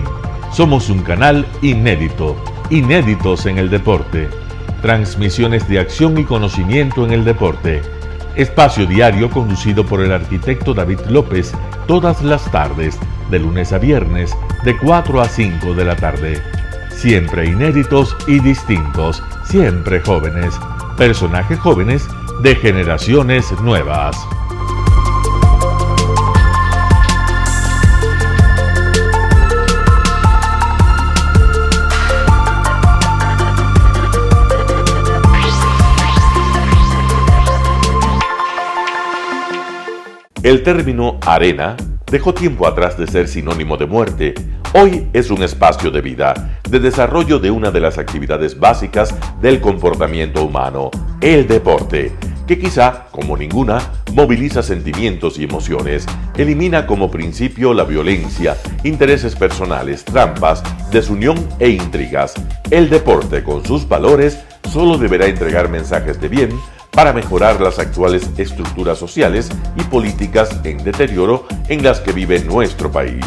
somos un canal inédito. Inéditos en el deporte. transmisiones de acción y conocimiento en el deporte. Espacio diario conducido por el arquitecto David López todas las tardes, de lunes a viernes, de 4 a 5 de la tarde. Siempre inéditos y distintos, siempre jóvenes. Personajes jóvenes de generaciones nuevas. El término arena dejó tiempo atrás de ser sinónimo de muerte. Hoy es un espacio de vida, de desarrollo de una de las actividades básicas del comportamiento humano, el deporte, que quizá, como ninguna, moviliza sentimientos y emociones, elimina como principio la violencia, intereses personales, trampas, desunión e intrigas. El deporte, con sus valores, solo deberá entregar mensajes de bien para mejorar las actuales estructuras sociales y políticas en deterioro en las que vive nuestro país.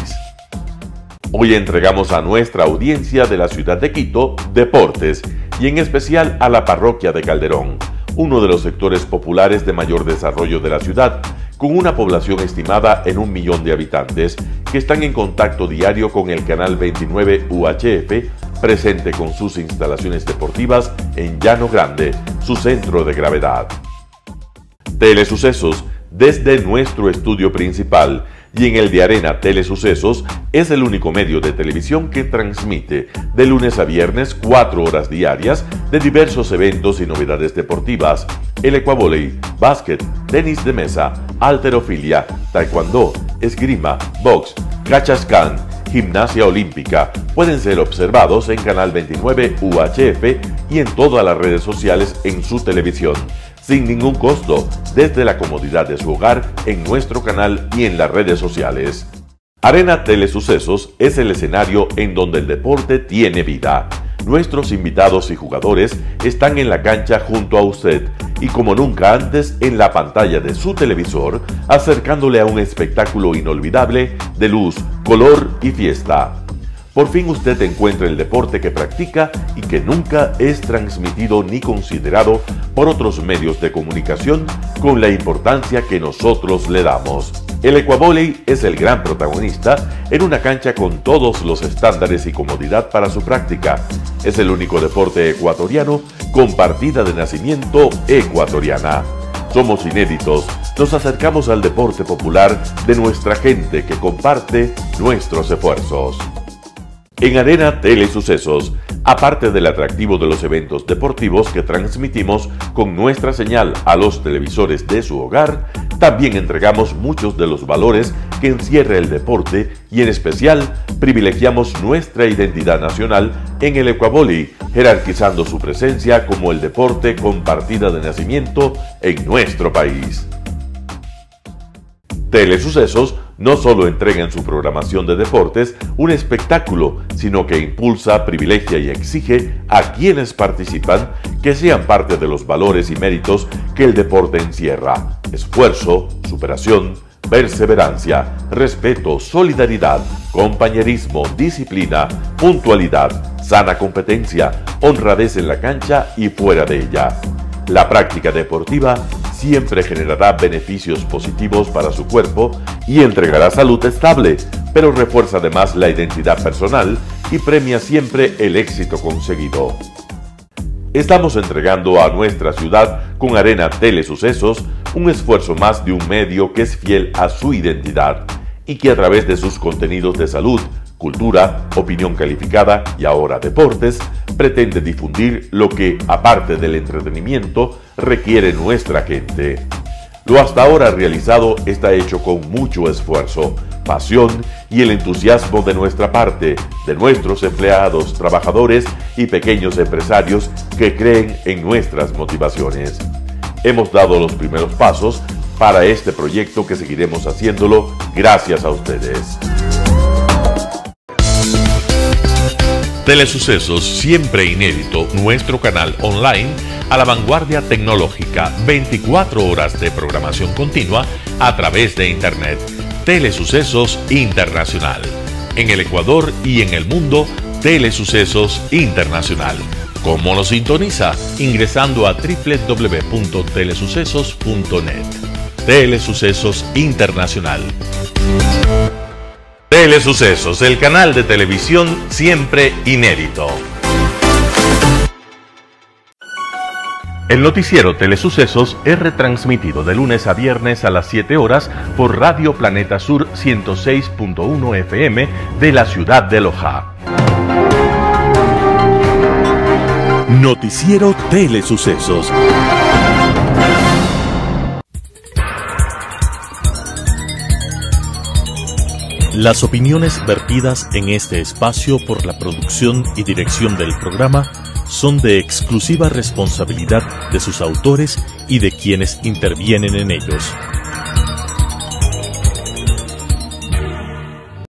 Hoy entregamos a nuestra audiencia de la ciudad de Quito deportes y en especial a la parroquia de Calderón, uno de los sectores populares de mayor desarrollo de la ciudad, con una población estimada en 1 millón de habitantes que están en contacto diario con el canal 29 UHF, presente con sus instalaciones deportivas en Llano Grande, su centro de gravedad. Telesucesos, desde nuestro estudio principal y en el de Arena Telesucesos, es el único medio de televisión que transmite de lunes a viernes 4 horas diarias de diversos eventos y novedades deportivas: el ecuavóley, básquet, tenis de mesa, halterofilia, taekwondo, esgrima, box, cachascán, gimnasia olímpica. Pueden ser observados en Canal 29 UHF y en todas las redes sociales en su televisión, sin ningún costo, desde la comodidad de su hogar, en nuestro canal y en las redes sociales. Arena Telesucesos es el escenario en donde el deporte tiene vida. Nuestros invitados y jugadores están en la cancha junto a usted y como nunca antes en la pantalla de su televisor, acercándole a un espectáculo inolvidable de luz, color y fiesta. Por fin usted encuentra el deporte que practica y que nunca es transmitido ni considerado por otros medios de comunicación con la importancia que nosotros le damos. El ecuavóley es el gran protagonista en una cancha con todos los estándares y comodidad para su práctica. Es el único deporte ecuatoriano con partida de nacimiento ecuatoriana. Somos inéditos, nos acercamos al deporte popular de nuestra gente que comparte nuestros esfuerzos. En Arena Telesucesos, aparte del atractivo de los eventos deportivos que transmitimos con nuestra señal a los televisores de su hogar, también entregamos muchos de los valores que encierra el deporte y en especial privilegiamos nuestra identidad nacional en el ecuavóley, jerarquizando su presencia como el deporte con partida de nacimiento en nuestro país. Telesucesos no solo entrega en su programación de deportes un espectáculo, sino que impulsa, privilegia y exige a quienes participan que sean parte de los valores y méritos que el deporte encierra: esfuerzo, superación, perseverancia, respeto, solidaridad, compañerismo, disciplina, puntualidad, sana competencia, honradez en la cancha y fuera de ella. La práctica deportiva siempre generará beneficios positivos para su cuerpo y entregará salud estable, pero refuerza además la identidad personal y premia siempre el éxito conseguido. Estamos entregando a nuestra ciudad con Arena Telesucesos un esfuerzo más de un medio que es fiel a su identidad y que a través de sus contenidos de salud, cultura, opinión calificada y ahora deportes, pretende difundir lo que, aparte del entretenimiento, requiere nuestra gente. Lo hasta ahora realizado está hecho con mucho esfuerzo, pasión y el entusiasmo de nuestra parte, de nuestros empleados, trabajadores y pequeños empresarios que creen en nuestras motivaciones. Hemos dado los primeros pasos para este proyecto que seguiremos haciéndolo gracias a ustedes. Telesucesos, siempre inédito, nuestro canal online a la vanguardia tecnológica, 24 horas de programación continua a través de Internet. Telesucesos Internacional. En el Ecuador y en el mundo, Telesucesos Internacional. ¿Cómo lo sintoniza? Ingresando a www.telesucesos.net. Telesucesos Internacional. Telesucesos, el canal de televisión siempre inédito. El noticiero Telesucesos es retransmitido de lunes a viernes a las 7 horas por Radio Planeta Sur 106.1 FM de la ciudad de Loja. Noticiero Telesucesos. Las opiniones vertidas en este espacio por la producción y dirección del programa son de exclusiva responsabilidad de sus autores y de quienes intervienen en ellos.